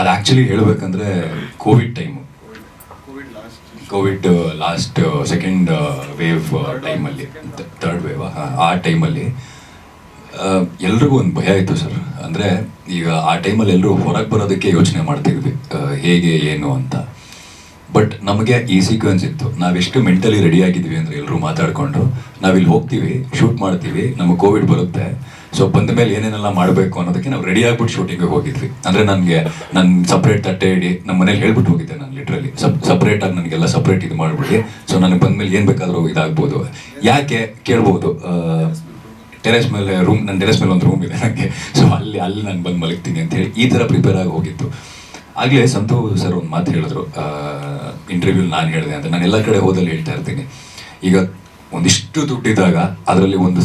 ಅದು ಆ್ಯಕ್ಚುಲಿ ಹೇಳಬೇಕಂದ್ರೆ Covid last second wave ಟೈಮಲ್ಲಿ, ಥರ್ಡ್ ವೇವ್, ಆ ಟೈಮಲ್ಲಿ ಎಲ್ರಿಗೂ ಒಂದು ಭಯ ಇತ್ತು ಸರ್. ಅಂದರೆ ಈಗ ಆ ಟೈಮಲ್ಲಿ ಎಲ್ಲರೂ ಹೊರಗೆ ಬರೋದಕ್ಕೆ ಯೋಚನೆ ಮಾಡ್ತಿದ್ವಿ, ಹೇಗೆ ಏನು ಅಂತ. ಬಟ್ ನಮಗೆ ಈ ಸೀಕ್ವೆನ್ಸ್ ಇತ್ತು, ನಾವೆಷ್ಟು ಮೆಂಟಲಿ ರೆಡಿ ಆಗಿದ್ವಿ ಅಂದರೆ ಎಲ್ಲರೂ ಮಾತಾಡಿಕೊಂಡು ನಾವಿಲ್ಲಿ ಹೋಗ್ತೀವಿ, ಶೂಟ್ ಮಾಡ್ತೀವಿ, ನಮಗೆ ಕೋವಿಡ್ ಬರುತ್ತೆ, ಸೊ ಬಂದ ಮೇಲೆ ಏನೇನೆಲ್ಲ ಮಾಡಬೇಕು ಅನ್ನೋದಕ್ಕೆ ನಾವು ರೆಡಿ ಆಗ್ಬಿಟ್ಟು ಶೂಟಿಂಗಿಗೆ ಹೋಗಿದ್ವಿ. ಅಂದರೆ ನಾನು ಸಪ್ರೇಟ್ ತಟ್ಟೆ ಇಡಿ ನಮ್ಮ ಮನೇಲಿ ಹೇಳ್ಬಿಟ್ಟು ಹೋಗಿದ್ದೆ, ನಾನು ಲಿಟ್ರಲಿ ಸಪ್ರೇಟಾಗಿ ನನಗೆಲ್ಲ ಸಪ್ರೇಟ್ ಇದು ಮಾಡಿಬಿಡಿ, ಸೊ ನನಗೆ ಬಂದಮೇಲೆ ಏನು ಬೇಕಾದರೂ ಇದಾಗ್ಬೋದು. ಯಾಕೆ ಕೇಳ್ಬೋದು, ಟೆರೆಸ್ ಮೇಲೆ ನನ್ನ ಟೆರೆಸ್ ಮೇಲೆ ಒಂದು ರೂಮ್ ಇದೆ ನನಗೆ, ಸೊ ಅಲ್ಲಿ ನಾನು ಬಂದು ಮಲಗ್ತೀನಿ ಅಂತ ಹೇಳಿ ಈ ಥರ ಪ್ರಿಪೇರ್ ಆಗಿ ಹೋಗಿತ್ತು. ಆಗಲೇ ಸಂತು ಸರ್ ಒಂದು ಮಾತು ಹೇಳಿದ್ರು ಇಂಟರ್ವ್ಯೂಲಿ, ನಾನು ಹೇಳಿದೆ ಅಂತ. ನಾನು ಎಲ್ಲ ಕಡೆ ಹೋದಲ್ಲಿ ಹೇಳ್ತಾ ಇರ್ತೀನಿ, ಈಗ ಒಂದಿಷ್ಟು ದುಡ್ಡಿದ್ದಾಗ ಅದರಲ್ಲಿ ಒಂದು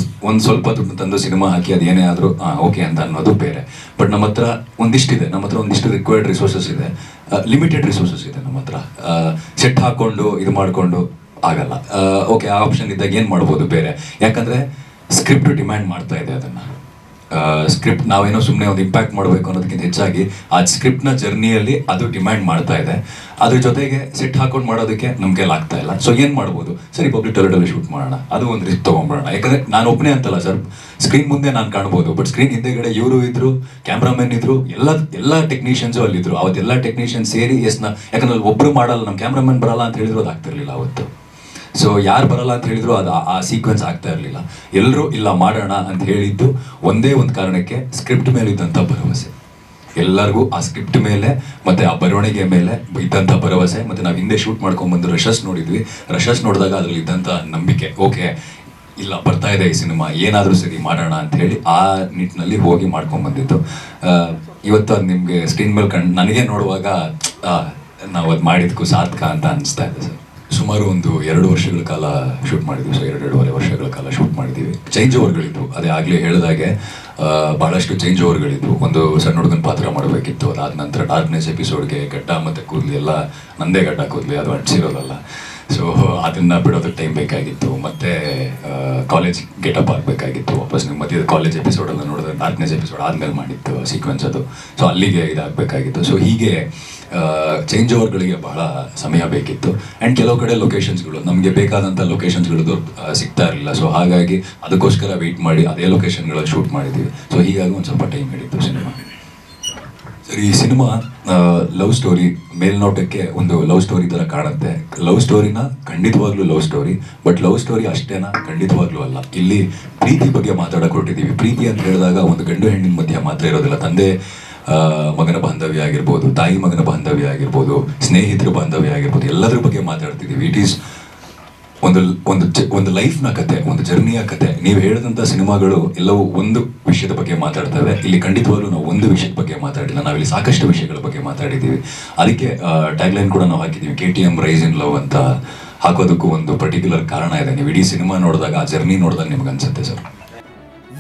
ಸ್ವಲ್ಪ ದುಡ್ಡು ತಂದು ಸಿನಿಮಾ ಹಾಕಿ ಅದೇನೇ ಆದರೂ ಓಕೆ ಅಂತ ಅನ್ನೋದು ಬೇರೆ. ಬಟ್ ನಮ್ಮ ಹತ್ರ ಒಂದಿಷ್ಟು ರಿಕ್ವೈರ್ಡ್ ರಿಸೋರ್ಸಸ್ ಇದೆ, ಲಿಮಿಟೆಡ್ ರಿಸೋರ್ಸಸ್ ಇದೆ ನಮ್ಮ ಹತ್ರ. ಸೆಟ್ ಹಾಕ್ಕೊಂಡು ಇದು ಮಾಡಿಕೊಂಡು ಆಗಲ್ಲ. ಓಕೆ, ಆ ಆಪ್ಷನ್ ಇದ್ದಾಗ ಏನು ಮಾಡ್ಬೋದು ಬೇರೆ, ಯಾಕಂದರೆ ಸ್ಕ್ರಿಪ್ಟ್ ಡಿಮ್ಯಾಂಡ್ ಮಾಡ್ತಾ ಇದೆ ಅದನ್ನು. ಸ್ಕ್ರಿಪ್ಟ್ ನಾವೇನೋ ಸುಮ್ಮನೆ ಒಂದು ಇಂಪ್ಯಾಕ್ಟ್ ಮಾಡಬೇಕು ಅನ್ನೋದಕ್ಕಿಂತ ಹೆಚ್ಚಾಗಿ ಆ ಸ್ಕ್ರಿಪ್ಟ್ನ ಜರ್ನಿಯಲ್ಲಿ ಅದು ಡಿಮ್ಯಾಂಡ್ ಮಾಡ್ತಾ ಇದೆ. ಅದ್ರ ಜೊತೆಗೆ ಸೆಟ್ ಹಾಕೊಂಡು ಮಾಡೋದಕ್ಕೆ ನಮ್ಮ ಕೈಲಿ ಆಗ್ತಾ ಇಲ್ಲ. ಸೊ ಏನು ಮಾಡ್ಬೋದು, ಸರಿ ಪಬ್ಲಿಕ್ ಟಾಯ್ಲೆಟಲ್ಲಿ ಶೂಟ್ ಮಾಡೋಣ, ಅದು ಒಂದು ರಿಸ್ಕ್ ತೊಗೊಂಡ್ಬಿಡೋಣ. ಯಾಕಂದರೆ ನಾನು ಒಬ್ಬನೇ ಅಂತಲ್ಲ ಸರ್, ಸ್ಕ್ರೀನ್ ಮುಂದೆ ನಾನು ಕಾಣ್ಬೋದು, ಬಟ್ ಸ್ಕ್ರೀನ್ ಹಿಂದೆಗಡೆ ಇವರು ಇದ್ರು, ಕ್ಯಾಮ್ರಾಮನ್ ಇದ್ರು, ಎಲ್ಲ ಟೆಕ್ನಿಷಿಯನ್ಸು ಅಲ್ಲಿದ್ರು. ಅವತ್ತೆಲ್ಲ ಟೆಕ್ನಿಷಿಯನ್ ಸೇರಿ ಯಾಕಂದ್ರೆ ಒಬ್ಬರು ಮಾಡಲ್ಲ, ನಮ್ಮ ಕ್ಯಾಮ್ರಾಮನ್ ಬರಲ್ಲ ಅಂತ ಹೇಳಿದ್ರು ಅದು ಆಗ್ತಿರ್ಲಿಲ್ಲ ಅವತ್ತು. ಸೊ ಯಾರು ಬರಲ್ಲ ಅಂತ ಹೇಳಿದ್ರು ಅದು ಆ ಸೀಕ್ವೆನ್ಸ್ ಆಗ್ತಾ ಇರಲಿಲ್ಲ. ಎಲ್ಲರೂ ಇಲ್ಲ ಮಾಡೋಣ ಅಂತ ಹೇಳಿದ್ದು ಒಂದೇ ಒಂದು ಕಾರಣಕ್ಕೆ, ಸ್ಕ್ರಿಪ್ಟ್ ಮೇಲೆ ಇದ್ದಂಥ ಭರವಸೆ. ಎಲ್ಲರಿಗೂ ಆ ಸ್ಕ್ರಿಪ್ಟ್ ಮೇಲೆ ಮತ್ತು ಆ ಬರವಣಿಗೆ ಮೇಲೆ ಇದ್ದಂಥ ಭರವಸೆ, ಮತ್ತು ನಾವು ಹಿಂದೆ ಶೂಟ್ ಮಾಡ್ಕೊಂಡ್ಬಂದು ರಶಸ್ ನೋಡಿದ್ವಿ. ರಶಸ್ ನೋಡಿದಾಗ ಅದರಲ್ಲಿ ಇದ್ದಂಥ ನಂಬಿಕೆ, ಓಕೆ ಇಲ್ಲ ಬರ್ತಾ ಇದೆ ಈ ಸಿನಿಮಾ, ಏನಾದರೂ ಸರಿ ಮಾಡೋಣ ಅಂತ ಹೇಳಿ ಆ ನಿಟ್ಟಿನಲ್ಲಿ ಹೋಗಿ ಮಾಡ್ಕೊಂಡ್ಬಂದಿದ್ದು. ಇವತ್ತು ಅದು ನಿಮಗೆ ಸ್ಕ್ರೀನ್ ಮೇಲೆ ನನಗೆ ನೋಡುವಾಗ ನಾವು ಅದು ಮಾಡಿದ್ಕು ಸಾರ್ಥಕ ಅಂತ ಅನಿಸ್ತಾ ಇದೆ ಸರ್. ಸುಮಾರು ಒಂದು 2 ವರ್ಷಗಳ ಕಾಲ ಶೂಟ್ ಮಾಡಿದ್ವಿ, ಸೊ 2.5 ವರ್ಷಗಳ ಕಾಲ ಶೂಟ್ ಮಾಡಿದ್ದೀವಿ. ಚೇಂಜ್ ಓವರ್ಗಳಿದ್ವು, ಅದೇ ಆಗಲೇ ಹೇಳಿದಾಗೆ ಭಾಳಷ್ಟು ಚೇಂಜ್ ಓವರ್ಗಳಿದ್ವು. ಒಂದು ಸಣ್ಣ ಹುಡುಗನ ಪಾತ್ರ ಮಾಡಬೇಕಿತ್ತು, ಅದಾದ ನಂತರ ಡಾರ್ಕ್ನೆಸ್ ಎಪಿಸೋಡ್ಗೆ ಗಡ್ಡ ಮತ್ತು ಕೂದಲು ಎಲ್ಲ ನಂದೇ ಗಡ್ಡ ಕೂದಲು, ಅದು ಅಂಟಿಸಿರೋದಲ್ಲ. ಸೊ ಅದನ್ನು ಬಿಡೋದಕ್ಕೆ ಟೈಮ್ ಬೇಕಾಗಿತ್ತು. ಮತ್ತು ಕಾಲೇಜ್ ಗೆಟಪ್ ಆಗಬೇಕಾಗಿತ್ತು. ವಾಪಸ್ ನಿಮ್ಮ ಮಧ್ಯದ ಕಾಲೇಜ್ ಎಪಿಸೋಡೆಲ್ಲ ನೋಡಿದ್ರೆ ಡಾರ್ಕ್ನೆಸ್ ಎಪಿಸೋಡ್ ಆದಮೇಲೆ ಮಾಡಿತ್ತು ಸೀಕ್ವೆನ್ಸ್ ಅದು. ಸೊ ಅಲ್ಲಿಗೆ ಇದಾಗಬೇಕಾಗಿತ್ತು. ಸೊ ಹೀಗೆ ಚೇಂಜ್ ಓವರ್ಗಳಿಗೆ ಬಹಳ ಸಮಯ ಬೇಕಿತ್ತು. ಆ್ಯಂಡ್ ಕೆಲವು ಕಡೆ ಲೊಕೇಶನ್ಸ್ಗಳು ನಮಗೆ ಬೇಕಾದಂಥ ಲೊಕೇಶನ್ಸ್ಗಳು ಸಿಗ್ತಾ ಇರಲಿಲ್ಲ. ಸೊ ಹಾಗಾಗಿ ಅದಕ್ಕೋಸ್ಕರ ವೆಯ್ಟ್ ಮಾಡಿ ಅದೇ ಲೊಕೇಶನ್ಗಳಲ್ಲಿ ಶೂಟ್ ಮಾಡಿದ್ದೀವಿ. ಸೊ ಹೀಗಾಗಿ ಒಂದು ಸ್ವಲ್ಪ ಟೈಮ್ ಹಿಡಿತು ಸಿನಿಮಾ. ಸರಿ, ಈ ಸಿನಿಮಾ ಲವ್ ಸ್ಟೋರಿ, ಮೇಲ್ನೋಟಕ್ಕೆ ಒಂದು ಲವ್ ಸ್ಟೋರಿ ಥರ ಕಾಣುತ್ತೆ. ಲವ್ ಸ್ಟೋರಿನ ಖಂಡಿತವಾಗ್ಲೂ love story, but love story ಅಷ್ಟೇನಾ, ಖಂಡಿತವಾಗ್ಲೂ ಅಲ್ಲ. ಇಲ್ಲಿ ಪ್ರೀತಿ ಬಗ್ಗೆ ಮಾತಾಡಕ್ಕೆ ಹೊರಟಿದ್ದೀವಿ. ಪ್ರೀತಿ ಅಂತ ಹೇಳಿದಾಗ ಒಂದು ಗಂಡು ಹೆಣ್ಣಿನ ಮಧ್ಯೆ ಮಾತ್ರ ಇರೋದಿಲ್ಲ. ತಂದೆ ಮಗನ ಬಾಂಧವ್ಯ ಆಗಿರ್ಬೋದು, ತಾಯಿ ಮಗನ ಬಾಂಧವ್ಯ ಆಗಿರ್ಬೋದು, ಸ್ನೇಹಿತರ ಬಾಂಧವ್ಯ ಆಗಿರ್ಬೋದು, ಎಲ್ಲದ್ರ ಬಗ್ಗೆ ಮಾತಾಡ್ತಿದ್ದೀವಿ. ಇಟ್ ಈಸ್ ಒಂದು ಲೈಫ್ನ ಕತೆ, ಒಂದು ಜರ್ನಿಯ ಕತೆ. ನೀವು ಹೇಳಿದಂಥ ಸಿನಿಮಾಗಳು ಎಲ್ಲವೂ ಒಂದು ವಿಷಯದ ಬಗ್ಗೆ ಮಾತಾಡ್ತವೆ. ಇಲ್ಲಿ ಖಂಡಿತವಾಗ್ಲೂ ನಾವು ಒಂದು ವಿಷಯದ ಬಗ್ಗೆ ಮಾತಾಡಿಲ್ಲ, ನಾವಿಲ್ಲಿ ಸಾಕಷ್ಟು ವಿಷಯಗಳ ಬಗ್ಗೆ ಮಾತಾಡಿದ್ದೀವಿ. ಅದಕ್ಕೆ ಟ್ಯಾಗ್ಲೈನ್ ಕೂಡ ನಾವು ಹಾಕಿದ್ದೀವಿ, KTM ರೈಸ್ ಇನ್ ಲವ್ ಅಂತ ಹಾಕೋದಕ್ಕೂ ಒಂದು ಪರ್ಟಿಕ್ಯುಲರ್ ಕಾರಣ ಇದೆ. ನೀವು ಇಡೀ ಸಿನಿಮಾ ನೋಡಿದಾಗ, ಆ ಜರ್ನಿ ನೋಡಿದಾಗ ನಿಮ್ಗೆ ಅನ್ಸುತ್ತೆ ಸರ್.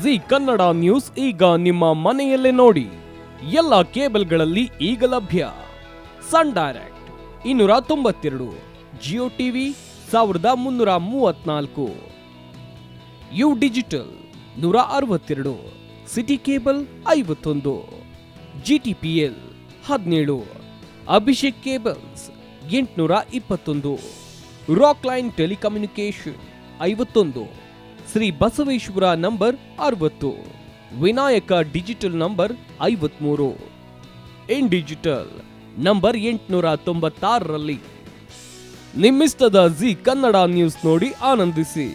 ಜಿ ಕನ್ನಡ ನ್ಯೂಸ್ ಈಗ ನಿಮ್ಮ ಮನೆಯಲ್ಲೇ ನೋಡಿ. ಎಲ್ಲ ಕೇಬಲ್ಗಳಲ್ಲಿ ಈಗ ಲಭ್ಯ. Sun Direct 292, Jio TV 1334, U digital 162, city cable 51, GTPL 17, Abhishek cables 821, rock line telecommunication 51, Shri Basaveshwara number 60, Vinayaka digital number 53, in digital number 896ರಲ್ಲಿ. ನಿಮ್ಮಿಸ್ತದ ಜಿ ಕನ್ನಡ ನ್ಯೂಸ್ ನೋಡಿ ಆನಂದಿಸಿ.